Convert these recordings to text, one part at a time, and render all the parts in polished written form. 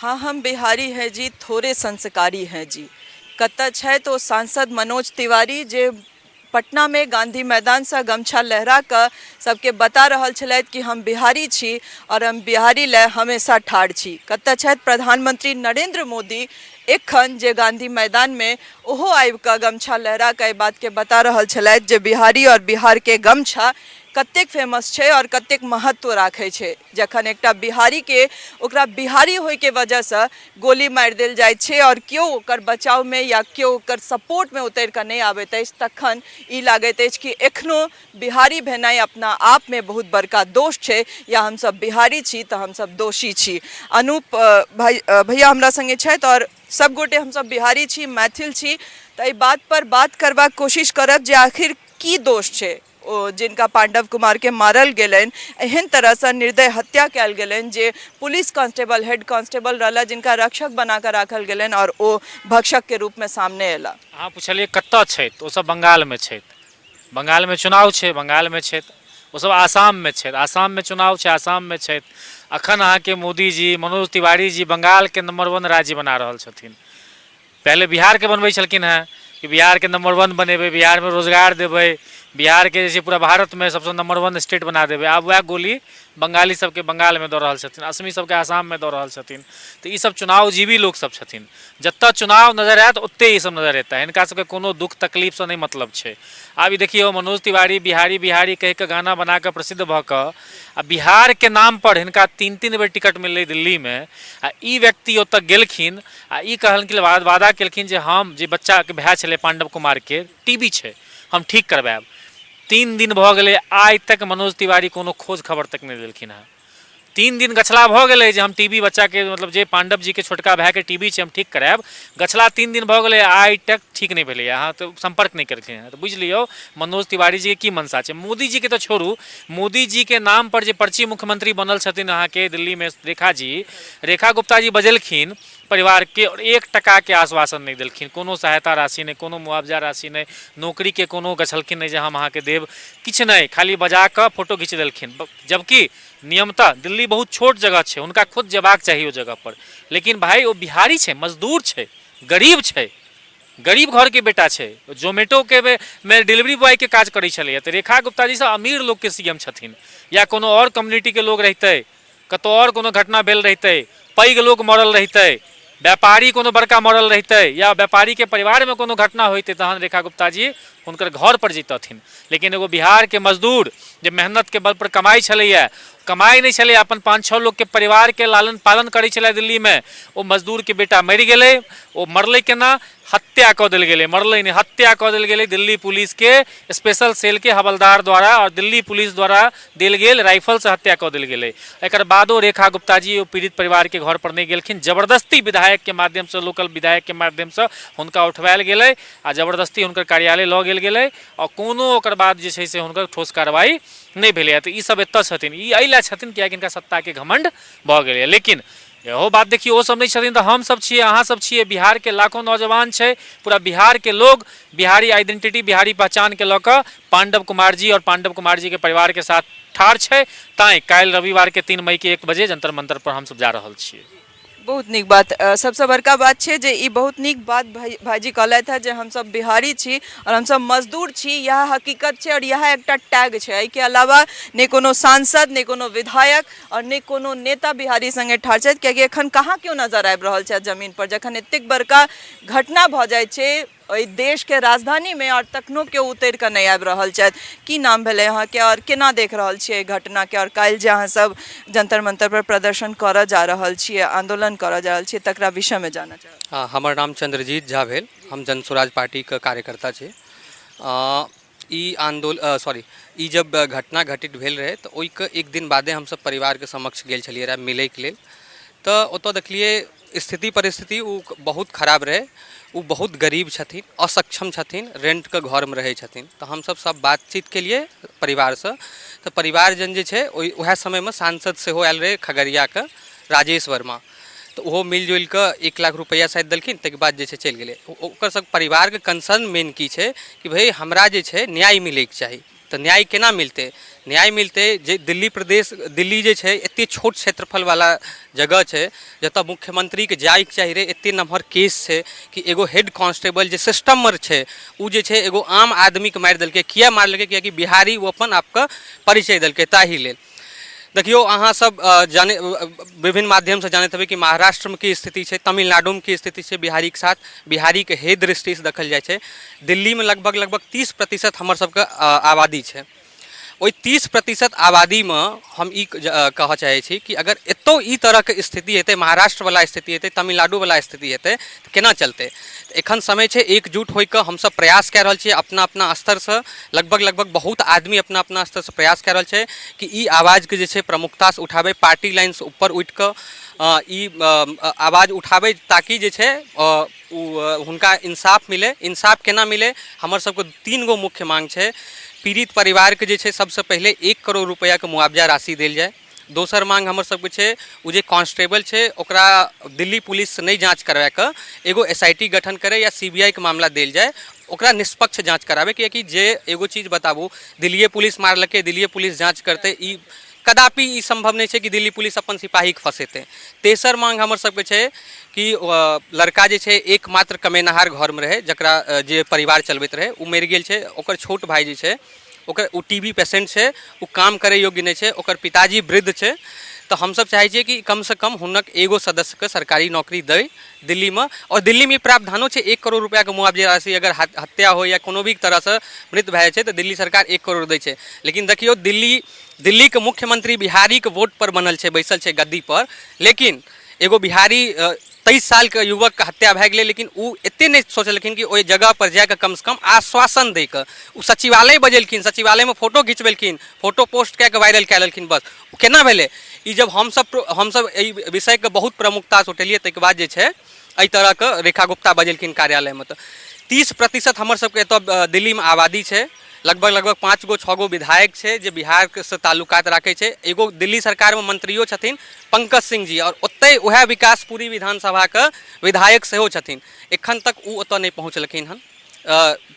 हाँ, हम बिहारी हैं जी, थोड़े संस्कारी हैं जी। कतऽ छै तो सांसद मनोज तिवारी जे पटना में गांधी मैदान से गमछा लहरा कऽ सबके बता रहल छलथि कि हम बिहारी छी और हम बिहारी लए हमेशा ठाढ़ छी। कतऽ छथि प्रधानमंत्री नरेंद्र मोदी एखन जे गांधी मैदान में ओहो आबि कऽ गमछा लहरा कऽ एहि बात के बता रहल छलथि जे बिहारी और बिहार के गमछा कतेक फेमस छै और कतेक महत्व राखै छै। जखन एकटा बिहारी के ओकरा बिहारी होय के वजह से गोली मारि देल जाय छै और केओ ओकर बचाव में या केओ ओकर सपोर्ट में उतरि कऽ नहि आबैत अछि, तखन ई लागैत अछि कि एखनो बिहारी भेनाइ अपना आप में बहुत बड़का दोष छै, या हमसब बिहारी छी तऽ हमसब दोषी छी। अनूप भैया हमरा संगे छथि और सब गोटे हमसब बिहारी छी, मैथिल छी, तऽ एहि बात पर बात करबाक कोशिश करब जे आखिर की दोष छै ओ जिनका पांडव कुमार के मारल गेलनि, एहन तरह से निर्दय हत्या कयल गेलनि जे पुलिस कांस्टेबल हेड कांस्टेबल रहला जिनका रक्षक बना कऽ राखल गेलनि और ओ भक्षक के रूप में सामने एला। अहाँ पुछलियै कतऽ छथि, ओसब बंगालमे छथि, बंगालमे चुनाव छै, बंगालमे छथि, ओसब आसाममे छथि, आसाममे चुनाव छै, आसाममे छथि। अखन अहाँके मोदी जी मनोज तिवारी जी बंगालके नंबर 1 राज्य बना रहल छथिन। पहले बिहारके बनबै छलखिन हेँ कि बिहारके नंबर 1 बनेबै, बिहारमे रोजगार देबै, बिहारके जे छै पूरा भारतमे सबसँ नंबर 1 स्टेट बना देबै। आब वएह गोली बंगाली सबके बंगालमे दऽ रहल छथिन, असमी सबके आसाममे दऽ रहल छथिन। तऽ ई सब चुनावजीवी लोक सब छथिन, जतऽ चुनाव नजर आयत ओतै ई सब नजर एतै, हिनका सबके कोनो दुख तकलीफसँ नहि मतलब छै। आब ई देखियौ मनोज तिवारी बिहारी बिहारी कहि कऽ गाना बना कऽ प्रसिद्ध भऽ कऽ आ बिहारके नाम पर हिनका 3-3 बेर टिकट मिललै दिल्लीमे, आ ई व्यक्ति ओतऽ गेलखिन आ ई कहलखिन वादा केलखिन जे हम जे बच्चाके भाय छलै पांडव कुमारके टीबी छै हम ठीक करबायब। 3 दिन भऽ गेलै, आइ तक मनोज तिवारी कोनो खोज खबर तक नहि देलखिन हेँ। 3 दिन गछला भऽ गेलै जे हम टीबी बच्चाके मतलब जे पांडव जी के छोटका भाइके टीबी छै हम ठीक करायब, गछला 3 दिन भऽ गेलै, आइ तक ठीक नहि भेलैए। अहाँ तऽ संपर्क नहीं केलखिन हैं, तो बुझ लियौ मनोज तिवारी जी के की मनसा छै। मोदी जी के तो छोड़ू, मोदी जी के नाम पर जे पर्ची मुख्यमंत्री बनल छथिन अहाँके दिल्ली में रेखा जी, रेखा गुप्ता जी बजेलखिन परिवार के और 1 टका के आश्वासन नहीं देलखिन, कोनो सहायता राशि नहीं, कोनो मुआवजा राशि नहीं, नौकरी के कोनो गछलखिन नहीं जे हम अहाँके देब, किछु नहीं, खाली बजा कऽ फोटो घीच देलखिन। जबकि नियमतः दिल्ली बहुत छोट जगह छै, हुनका खुद जेबाक चाही ओ जगह पर, लेकिन भाई वो बिहारी छै, मजदूर छै, गरीब छै, गरीब घर के बेटा छै, जोमेटो के में डिलीवरी बॉय के काज करै छलैए। तऽ रेखा गुप्ता जी सब अमीर लोग के सीएम छथिन, या कोनो और कम्युनिटी के लोग रहितै, कतौ और कोनो घटना भेल रहितै, पैघ लोग मरल रहितै, व्यापारी कोनो बड़का मरल रहितै, या व्यापारी के परिवार में कोनो घटना होइतै, तहन रेखा गुप्ता जी हुनकर घर पर जैतथिन। लेकिन एगो बिहार के मजदूर जे मेहनत के बल पर कमाई छलैए, कमाई नहीं छलै, अपन 5-6 लोग के परिवार के लालन पालन करै छलै दिल्ली में, ओ मजदूर के बेटा मरि गेलै। ओ मरलै केना, हत्या कऽ देल गेलै, मरलै नहीं, हत्या कऽ देल गेलै दिल्ली पुलिस के स्पेशल सेल के हवलदार द्वारा और दिल्ली पुलिस द्वारा देल गेल राइफल से हत्या कऽ देल गेलै। एकर बादो रेखा गुप्ता जी ओ पीड़ित परिवार के घर पर नहीं गेलखिन, जबरदस्ती विधायक के माध्यम से, लोकल विधायक के माध्यम से हुनका उठवायल गेलै आ जबरदस्ती हुनकर कार्यालय लऽ गेल गेलै, और कोनो ओकर बाद जे छै से हुनकर ठोस कार्रवाई नहीं भेलैए। तऽ ई सब एतऽ छथिन, ई एहि लए छथिन किएकि हिनका सत्ता के घमंड भऽ गेलैए। लेकिन इहो बात देखिए, वो सब नहीं छथिन तऽ हम सब छिए, अहाँ सब छिए, बिहार के लाखों नौजवान छै, पूरा बिहार के लोग बिहारी आइडेंटिटी बिहारी पहचान के लऽ कऽ पांडव कुमार जी और पांडव कुमार जी के परिवार के साथ ठाढ़ छै। ताई काल्हि रविवार के 3 मई के 1 बजे जंतर मंतर पर हम सब जा रहल छिए। बहुत नीक बात, सबसे बड़का बात छै जे ई बहुत नीक बात भाईजी कहलथि है जे हम सब बिहारी छी और हम सब मजदूर छी, यह हकीकत छै और यह एकटा टैग छै। एहि के अलावा ने कोनो सांसद, ने कोनो विधायक और ने कोनो नेता बिहारी संगे ठाढ़ छथि, कियाकि एखन कहाँ केओ नजर आबि रहल छै जमीन पर। जखन एतेक बड़का घटना भऽ जाइ छै ओहि देश के राजधानी में और तखनो केओ उतरि कऽ नहीं आबि रहल छथि। की नाम भेलै अहाँके और केना देख रहल छियै एहि घटना के, और काल्हि जे अहाँ सब जंतर मंतर पर प्रदर्शन करऽ जा रहल छियै, आंदोलन करऽ जा रहल छियै, तकरा विषय में जानना चाहब। हाँ, हमर नाम चंद्रजीत झा भेल, हम जन स्वराज पार्टी के कार्यकर्ता छी। ई आंदोलन ई जब घटना घटित भेल रहे तऽ ओहिके 1 दिन बादे हम सब परिवार के समक्ष गेल छलियै रह मिलै के लेल। तऽ ओतऽ देखलियै स्थिति परिस्थिति ओ बहुत खराब रहे, वो बहुत गरीब छथिन, असक्षम छथिन, रेंट के घर में रहै छथिन। तऽ हम सब बातचीत के लिए परिवार से, तऽ परिवारजन जे छै वएह समय में सांसद सेहो आयल रहे खगड़िया के राजेश वर्मा, तो वो मिलजुल कऽ 1 लाख रुपया शायद देलखिन, तकर बाद जे छै चलि गेलै। ओकर सब परिवार के कंसर्न मेन की छै कि भाई हमरा जे छै न्याय मिलैके चाही, तो न्याय केना मिलते? न्याय मिलते जे दिल्ली जे छै एते छोट क्षेत्रफल वाला जगह छै जतऽ मुख्यमंत्री के जाय के चाही रहे, एते नम्हर केस छै कि एगो हेड कांस्टेबल जे सिस्टम में छै उ जे छै एगो आम आदमी के मारि देलकै। किया मारलकै? कियाकि बिहारी वो अपन आपका परिचय देलकै ताहि लेल। देखियो अहाँ सब जाने विभिन्न माध्यम से जानते हेबै कि महाराष्ट्र में की स्थिति है, तमिलनाडु में की स्थिति है बिहारी के साथ। बिहारी के हे दृष्टि से देखल जाए, दिल्ली में लगभग 30% हमर सबके आबादी है। ओहि 30% आबादी में हम ई कह चाहे छी कि अगर एतो ई तरह के स्थिति हेतै, महाराष्ट्र वाला स्थिति हेतै, तमिलनाडु वाला स्थिति हेतै तो केना चलते? एखन समय है एकजुट होकर हम सब प्रयास कह रहल छियै अपना अपना स्तर से। लगभग बहुत आदमी अपना अपना स्तर से प्रयास कह रहल छै कि ई आवाज के जे छै प्रमुखता से उठाबै, पार्टी लाइन से ऊपर उठ कऽ ई आवाज उठाबै ताकि जे छै हुनका इंसाफ मिले। इंसाफ केना मिले? हमर सबके 3 गो मुख्य मांग छै। पीड़ित परिवार के जे छै सबसे पहले 1 करोड़ रुपया के मुआवजा राशि देल जाए। दोसर मांग हमर सबके छै उ जे कांस्टेबल छै ओकरा दिल्ली पुलिस से नहीं जांच करवा के एगो SIT गठन करे या CBI के मामला देल जाए, ओकरा निष्पक्ष जांच करावे। कि जे एगो चीज बताबू, दिल्ली पुलिस मारलकै, दिल्ली पुलिस जांच करते, ई कदापि ई संभव नहीं है कि दिल्ली पुलिस अपन सिपाही के फंसेते। तेसर मांग हमर सबके छै कि लड़का जे छै एकमात्र कमेनहार घर में रहे, जकरा जे परिवार चलबैत रहे उ मरि गेल छै। ओकर छोट भाई जे छै ओकर उ TB पेशेंट छै, उ काम करे योग्य नहीं छै, ओकर पिताजी वृद्ध छै। तो हम सब चाहे छियै कि कम से कम हुनक एगो सदस्य के सरकारी नौकरी दे दिल्ली में। और दिल्ली में प्रावधानो छै 1 करोड़ रुपया के मुआवजा राशि। अगर हत्या हो या कोनो भी तरह से मृत्यु भए छै तो दिल्ली सरकार 1 करोड़ दै छै। लेकिन देखियो दिल्ली के मुख्यमंत्री बिहारी के वोट पर बनल छै, बैसल छै गद्दी पर, लेकिन एगो बिहारी 23 साल के युवक के हत्या भए गेलै। लेकिन उ एते नहीं सोचलखिन कि ओहि जगह पर जाके कम से कम आश्वासन दे के उ सचिवालय बजेलखिन, सचिवालय में फोटो खिंचबेलखिन, फोटो पोस्ट कए के वायरल कए लेलखिन। बस उ केना भेलै? ई जब हम सब एहि विषय के बहुत प्रमुखता से उठेलिए ताहि के बाद जे छै एहि तरह के रेखा गुप्ता बजेलखिन कार्यालय में। तो 30% हमर सबके एतऽ दिल्ली में आबादी छै। लगभग 5 गो 6 गो विधायक छै जे बिहार से ताल्लुकात राखे छै। एगो दिल्ली सरकार में मंत्रियो छथिन पंकज सिंह जी, और ओतै वह विकासपुरी विधानसभा के विधायक सेहो छथिन। एखन तक उ ओतऽ नहीं पहुँचलखिन हन।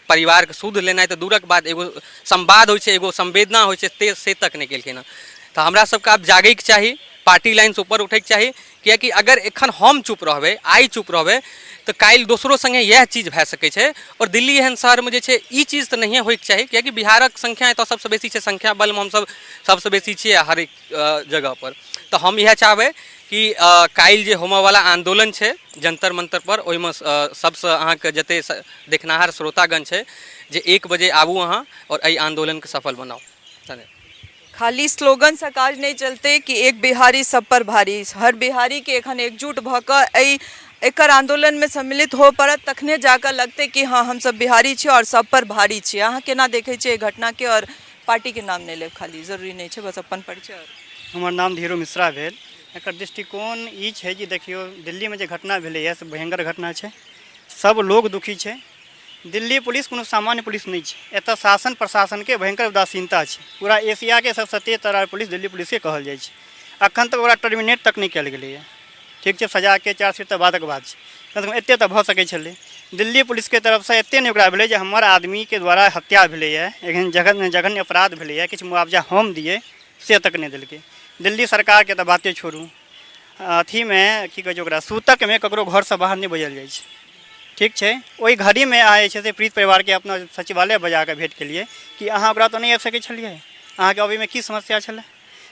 परिवार के सूद लेनाइ तो दूरक बात, एगो संवाद होइ छै, एगो संवेदना होइ छै, से तक नहीं केलखिन हन। तो हमरा सबके आब जागैके चाही, पार्टी लाइन से ऊपर उठैके चाही। कियाकि अगर एखन हम चुप रहबै, आइ चुप रहबै तो काल्हि दोसरो संगे यह चीज भए सकै छै। और दिल्ली एहन शहर में जे छै ई चीज तो नहीं होइके चाही, कियाकि बिहारक संख्या एतऽ सबसे बेसी छै, संख्या बल में हम सब सबसे बेसी छियै हर एक जगह पर। तो हम यह चाहबै कि काल्हि जे होमय वाला आंदोलन छै जंतर मंतर पर, ओहिमे सबसे अहाँके जते देखनाहार श्रोतागण छै जे 1 बजे आबू अहाँ और एहि आंदोलन के सफल बनाओ। धन्यवाद। खाली स्लोगन से काज नहीं चलते कि एक बिहारी सब पर भारी। हर बिहारी के एखन एकजुट भऽ कऽ एकर आंदोलन में सम्मिलित हो पड़त, तखने जाकर लगते कि हाँ हम सब बिहारी छी और सब पर भारी छी। अहाँ केना देखै छियै घटना के? और पार्टी के नाम नहीं लेब, खाली जरूरी नहीं छै, बस अपन परिचय। हमर नाम धीरू मिश्रा भेल। एकर दृष्टिकोण ई छै कि देखियो दिल्ली में जे घटना भेलैए से भयंकर घटना छै, सब लोग दुखी छै। दिल्ली पुलिस कोनो सामान्य पुलिस नहीं छै, एतऽ शासन प्रशासन के भयंकर उदासीनता छै। पूरा एशिया के सबसे तेज तर्रार पुलिस दिल्ली पुलिस के कहल जाइ छै। अखन तक ओकरा टर्मिनेट तक नहीं कयल गेलैए। ठीक छै, सजा के चार्जशीट तऽ बादक बात छै, कम से कम एते तऽ भऽ सकै छलै। दिल्ली पुलिस के तरफ से एते नहीं ओकरा भेलै जे हमर आदमी के द्वारा हत्या भेलैए, एहन जघन्य अपराध भेलैए, किछु मुआवजा हम दिए से तक नहीं देलकै। दिल्ली सरकार के तऽ बाते छोड़ू, अथी में की कहै छै ओकरा सूतक में ककरो घर से बाहर नहीं बजल जाइ छै। ठीक छै, ओहि घड़ी में अहाँ जे छै से पीड़ित परिवार के अपना सचिवालय बजा कऽ भेंट केलिए कि अहाँ ओकरा तऽ नहीं आबि सकै छलिए, अहाँके अबैमे की समस्या छलै।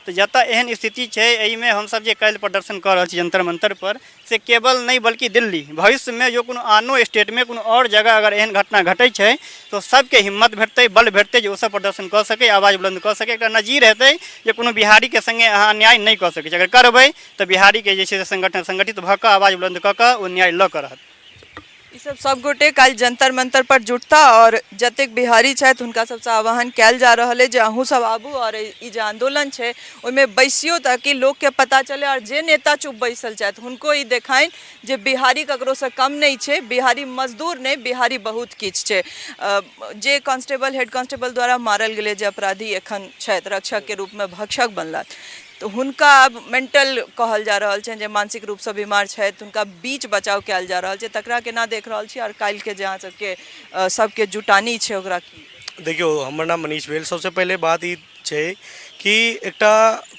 तो जतऽ एहन स्थिति छै, एहिमे हमसब जे काल्हि प्रदर्शन कऽ रहल छी जंतर मंतर पर, से केवल नहीं बल्कि दिल्ली भविष्य में जो कोनो आनो स्टेट में कोनो और जगह अगर एहन घटना घटै छै तो सबके हिम्मत भेटतै, बल भेटतै जे ओसब प्रदर्शन कऽ सकै, आवाज बुलंद कऽ सकै। एकटा नजीर हेतै जे कोनो बिहारी के संगे अहाँ अन्याय नहीं कऽ सकै छी। अगर करबै तऽ बिहारी के जे छै से संगठित भऽ कऽ आवाज बुलंद कऽ कऽ ओ न्याय लऽ कऽ रहत। सब गोटे काल जंतर मंतर पर जुटता और जतेक बिहारी छथि हुनका सबसे आह्वान कयल जा रहल है जे अहूँ सब आबू और ई जे आंदोलन छै ओहिमे बैसियो ताकि लोग के पता चले। और जे नेता चुप बैसल छथि हुनको ई देखाइन जे बिहारी ककरो से कम नहीं छै, बिहारी मजदूर नहीं, बिहारी बहुत किछु छै। जे कांस्टेबल हेड कांस्टेबल द्वारा मारल गेलै, जे अपराधी एखन छथि रक्षक के रूप में भक्षक बनला, तो हुनका अब मेंटल कहल जा रहल छै, जे मानसिक रूप से बीमार छथि, हुनका बीच बचाव कयल जा रहल छै, तकरा केना देख रहल छी? और काल्हि के जे अहाँ सबके जुटानी छै ओकरा की? देखियो हमर नाम मनीष भेल। सबसे पहले बात ई छै कि एकटा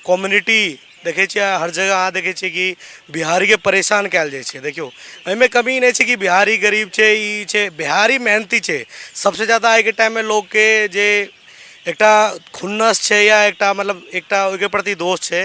कम्युनिटी देखे छियै हर जगह, अहाँ देखे छियै कि बिहारी के परेशान कयल जाइ छै। देखियो एहिमे कमी नहीं छै कि बिहारी गरीब छै, ई छै बिहारी मेहनती छै। सबसे ज़्यादा आइ के टाइम में लोग के जे एकटा खुन्नस छै या एकटा मतलब एकटा ओहिके प्रति दोष छै।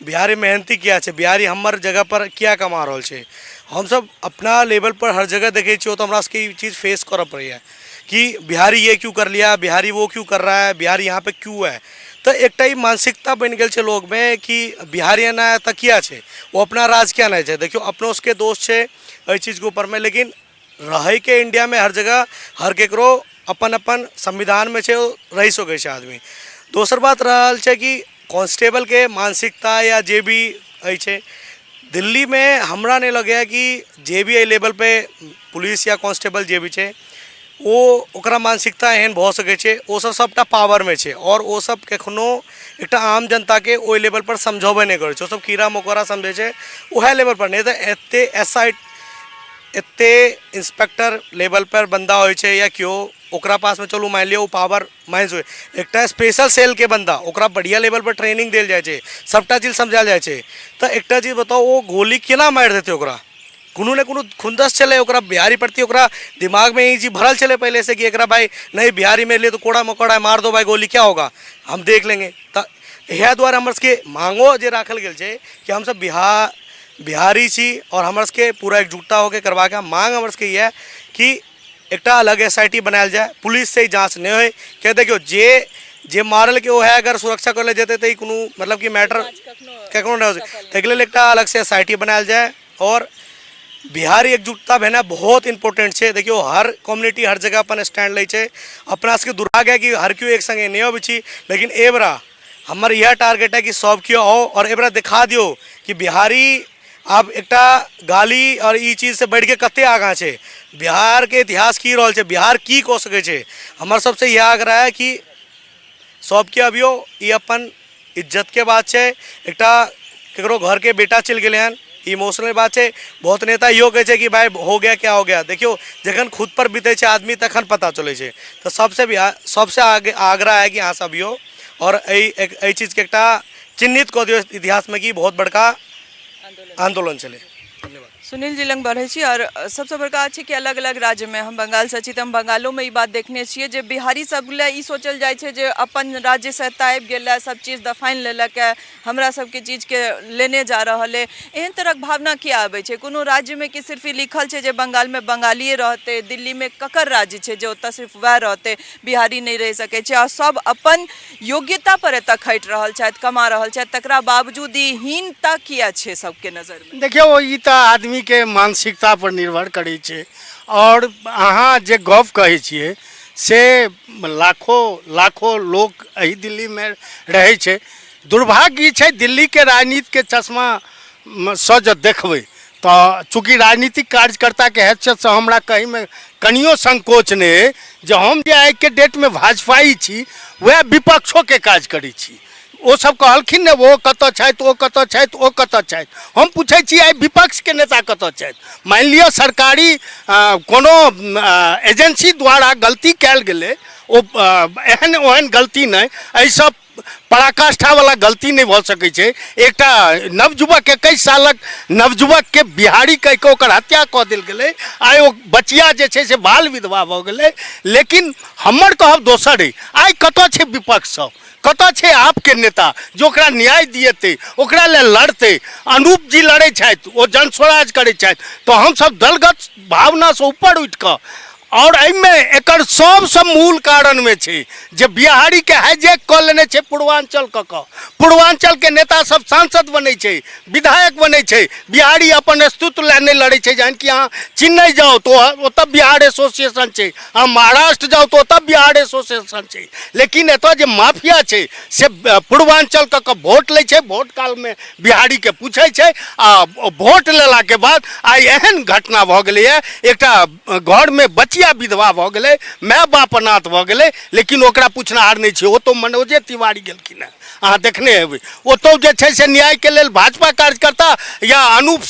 बिहारी मेहनती किया छै, बिहारी हमर जगह पर किया कमा रहल छै। हम सब अपना लेवल पर हर जगह देखे छियै तो हमरा सबके ई चीज़ फेस करऽ पड़ैया कि बिहारी ये क्यों कर लिया, बिहारी वो क्यों कर रहा है, बिहारी यहाँ पे क्यों है। तो एक ही मानसिकता बन गई है लोग में कि बिहारी ना तो किया है, वो अपना राज क्या नहीं है। देखियो अपनों उसके दोस्त है इस चीज़ के ऊपर में, लेकिन रहे के इंडिया में हर जगह हर केकरो अपन अपन संविधान में छे रही सके छे आदमी। दोसर बात रहल छे कि कांस्टेबल के मानसिकता या जे भी है दिल्ली में हमरा नहीं लगे कि जे भी लेवल पे पुलिस या कांस्टेबल जे भी छे वो ओकरा मानसिकता एहन भ सके छे। वो सब सबटा पावर में छे और वो सब कखनो एकटा आम जनता के ओई लेवल पर समझावे नहीं करे छे। वो सब कीड़ा मकोड़ा समझे छे वह लेवल पर, नहीं तो एते एसआई एते इंस्पेक्टर लेवल पर बंदा होय छे या क्यों ओकरा पास में चलू मान लियो वो पावर माइंस हो एकटा स्पेशल सेल के बंदा ओकरा बढ़िया लेवल पर ट्रेनिंग देल जाय छे, सबटा चीज समझाल जाय छे। तो एकटा चीज बताओ वो गोली केना मार देते ओकरा, कोनो ने कोनो खुंदस चले ओकरा बिहारी प्रति ओकरा दिमाग में ये चीज भरल चले पहले से कि एकरा भाई नहीं बिहारी मेरे लिए तो कोड़ा मकोड़ा है, मार दो भाई गोली, क्या होगा हम देख लेंगे। तो यह द्वारा हमर के मांगो जे राखल गेल छे कि हम सब बिहारी छी और हमर के पूरा एकजुटता होकर करवा के मांग हमर के ये कि एकटा अलग एसआईटी बनायल जाए, पुलिस से ही जांच नहीं हो क्या। देखियो जे मारल के वो है अगर सुरक्षा कर ले जाते तो कोनो मतलब कि मैटर कखनो नहीं हो एक एकटा अलग से एसआईटी बनायल जाए। और बिहारी एकजुटता बहना बहुत इंपॉर्टेंट है। देखियो हर कम्युनिटी हर जगह अपन स्टैंड ले छे, अपना के दुर्भाग्य है कि हर क्यों एक संगे नहीं हो बिछी, लेकिन एबरा हमार यह टारगेट है कि सब क्यों आओ और एबरा दिखा दियो कि बिहारी अब एकटा गाली और ई चीज़ से बढ़ के कते आगा छे, बिहार के इतिहास की रोल छे, बिहार की को सके छे। हमार सबसे यह आग्रह है कि सब के अभियो ये अपन इज्जत के बात छे। एकटा केकरो घर के बेटा चल गए हैं इमोशनल बात है। बहुत नेता यो कहे छे कि भाई हो गया क्या हो गया, देखियो जखन खुद पर बीते छे आदमी तखन पता चले छे। तो सबसे आगे आग्रह है कि यहाँ सब यो और ए चीज़ के एकटा चिन्हित कर दियो इतिहास में कि बहुत बड़का आंदोलन चले। धन्यवाद। सुनील जी लंग बढ़े छी। और सबसे बड़का छै कि अलग अलग राज्य में हम बंगाल से छी तो हम बंगालों में ई बात देखने छिए जे बिहारी सब ले ई सोचल जाय छे जे अपन राज्य से आबि गेल सब चीज दफाइन लेलक है, हमरा सबके चीज के लेने जा रहल है। एहन तरह भावना किया आबे छे कोनो राज्य में कि सिर्फ ई लिखल छे जे बंगाल में बंगालिए रहते, दिल्ली में ककर राज्य छे जे ओतऽ सिर्फ वह रहते, बिहारी नहीं रह सके छे और सब अपन योग्यता पर एतऽ खटि रहल छथि, कमा रहल छथि, तकरा बावजूद ई हीनता किया छे सबके नजर में। देखियो ई तो आदमी के मानसिकता पर निर्भर करे छे। और अहाँ जे गप कहे छिए से लाखों लोग एही दिल्ली में रहे छे। दुर्भाग्य ई छे दिल्ली के राजनीति के चश्मा से जब देखबे तो चूँकि राजनीतिक कार्यकर्ता के हैसियत से हमरा कहीं में कनियो संकोच नहीं जो हम जे आइ के डेट में भाजपाई छी वह विपक्षों के काज करी छी। वो सब कहलखिन ने वो कत छथि, वो कत छथि, वो कत छथि। हम पूछे छी आइ विपक्ष के नेता कत छथि। मान लियो सरकारी कोनो एजेंसी द्वारा गलती कैल गेले, ओ एहन ओहन गलती नहीं, एहि सब पराकाष्ठा वाला गलती नहीं भ सकै छै। एकटा नवजुवक 21 सालक नवजुवक के बिहारी कह के ओकर हत्या कऽ देल गेलै, आइ ओ बचिया जे छै से बाल विधवा भऽ गेलै। लेकिन हमर कहब दोसर है, आइ कतऽ छै विपक्ष सब, कतऽ छै आपके नेता जो ओकरा न्याय दिएते, ओकरा ले लड़ते। अनूप जी लड़े छथि, ओ जन स्वराज करे छथि। तो हम सब दलगत भावना से ऊपर उठि कऽ और एहिमे एकर सबसे मूल कारण में छे जे बिहारी के हाईजैक कऽ लेने छे पूर्वांचल पूर्वांचल के नेता सब सांसद बने छे, विधायक बने छे। बिहारी अपन अस्तित्व ले नहीं लड़े छे। जहन कि अहाँ चेन्नई जाओ तो ओतऽ बिहार एसोसिएशन छे, अहाँ महाराष्ट्र जाओ तो ओतऽ बिहार एसोसिएशन छे। लेकिन एतऽ जे माफिया छे से पूर्वांचल कऽ वोट ले छे, वोट काल में बिहारी के पूछे छे आ वोट लेला के बाद आई एहन घटना भ गेलै है। एकटा घर में बच्ची विधवा भ गेलै, माय बाप अनाथ भ गेलै, लेकिन ओकरा पूछनाहार नहीं छे। ओ तो मनोजे तिवारी गेलखिन है, अहाँ देखने हेबै। ओतौ जे छै से न्याय के लेल भाजपा कार्यकर्ता या अनूप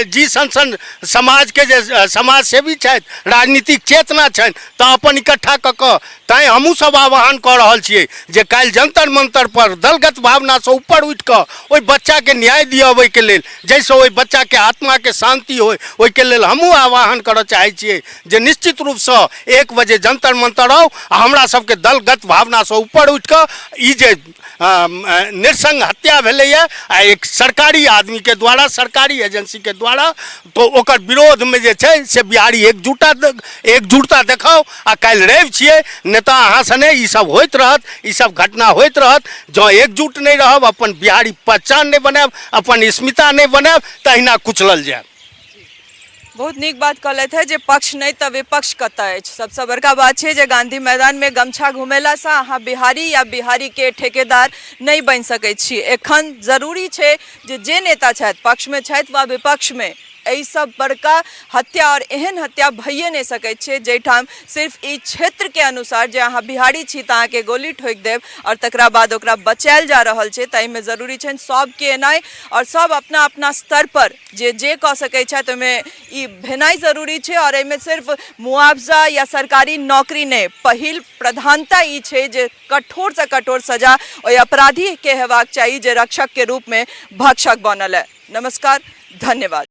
जी सन समाज के जे समाज सेवी छथि, राजनीतिक चेतना छनि, तऽ अपन इकट्ठा कऽ तैँ हमहूँ सब आह्वान कऽ रहल छियै जे काल्हि जंतर मंतर पर दलगत भावनासँ ऊपर उठि कऽ ओहि बच्चाके न्याय दियबैके लेल, जाहिसँ ओहि बच्चाके आत्माके शांति होय, ओहिके लेल हमहूँ आह्वान करऽ चाहै छियै जे निश्चित रूपसँ 1 बजे जंतर मंतर आउ आ हमरा सबके दलगत भावनासँ ऊपर उठि कऽ ई जे निरसंग हत्या भेलैए आ एक सरकारी आदमीके द्वारा, सरकारी एजेंसीके द्वारा, तो ओकर विरोधमे जे छै से बिहारी एकजुटता देखाउ। आ काल्हि रवि छियै, नेता अहाँ सने ई सब होइत रहत, ई सब घटना होइत रहत। जँ एकजुट नहि रहब, अपन बिहारी पहचान नहीं बनायब, अपन अस्मिता नहीं बनायब, तहिना कुचलल जायब। बहुत नीक बात कहलथि है जे पक्ष नहीं तो विपक्ष कतऽ अछि। सबसे बड़का बात छै जे गांधी मैदान में गमछा घुमेला से अहाँ बिहारी या बिहारी के ठेकेदार नहीं बन सकै छी। एखन जरूरी छै जे नेता छथि, पक्ष में छथि वा विपक्ष में, एहि सब बड़का हत्या और एहन हत्या भइए नहीं सकै छै जैठाम सिर्फ ई क्षेत्र के अनुसार जे अहाँ बिहारी छी तऽ अहाँके गोली ठोकि देब और तकरा बाद ओकरा बचायल जा रहल छै। ताहिमे जरूरी छै सबके एनाइ और सब अपना अपना स्तर पर जे कऽ सकै छथि ओहिमे ई भेनाइ जरूरी छै। और एहिमे सिर्फ मुआवजा या सरकारी नौकरी नहीं, पहिल प्रधानता ई छै जे कठोर से कठोर सजा ओहि अपराधी के हेबाक चाही जे रक्षक के रूप में भक्षक बनल है। नमस्कार, धन्यवाद।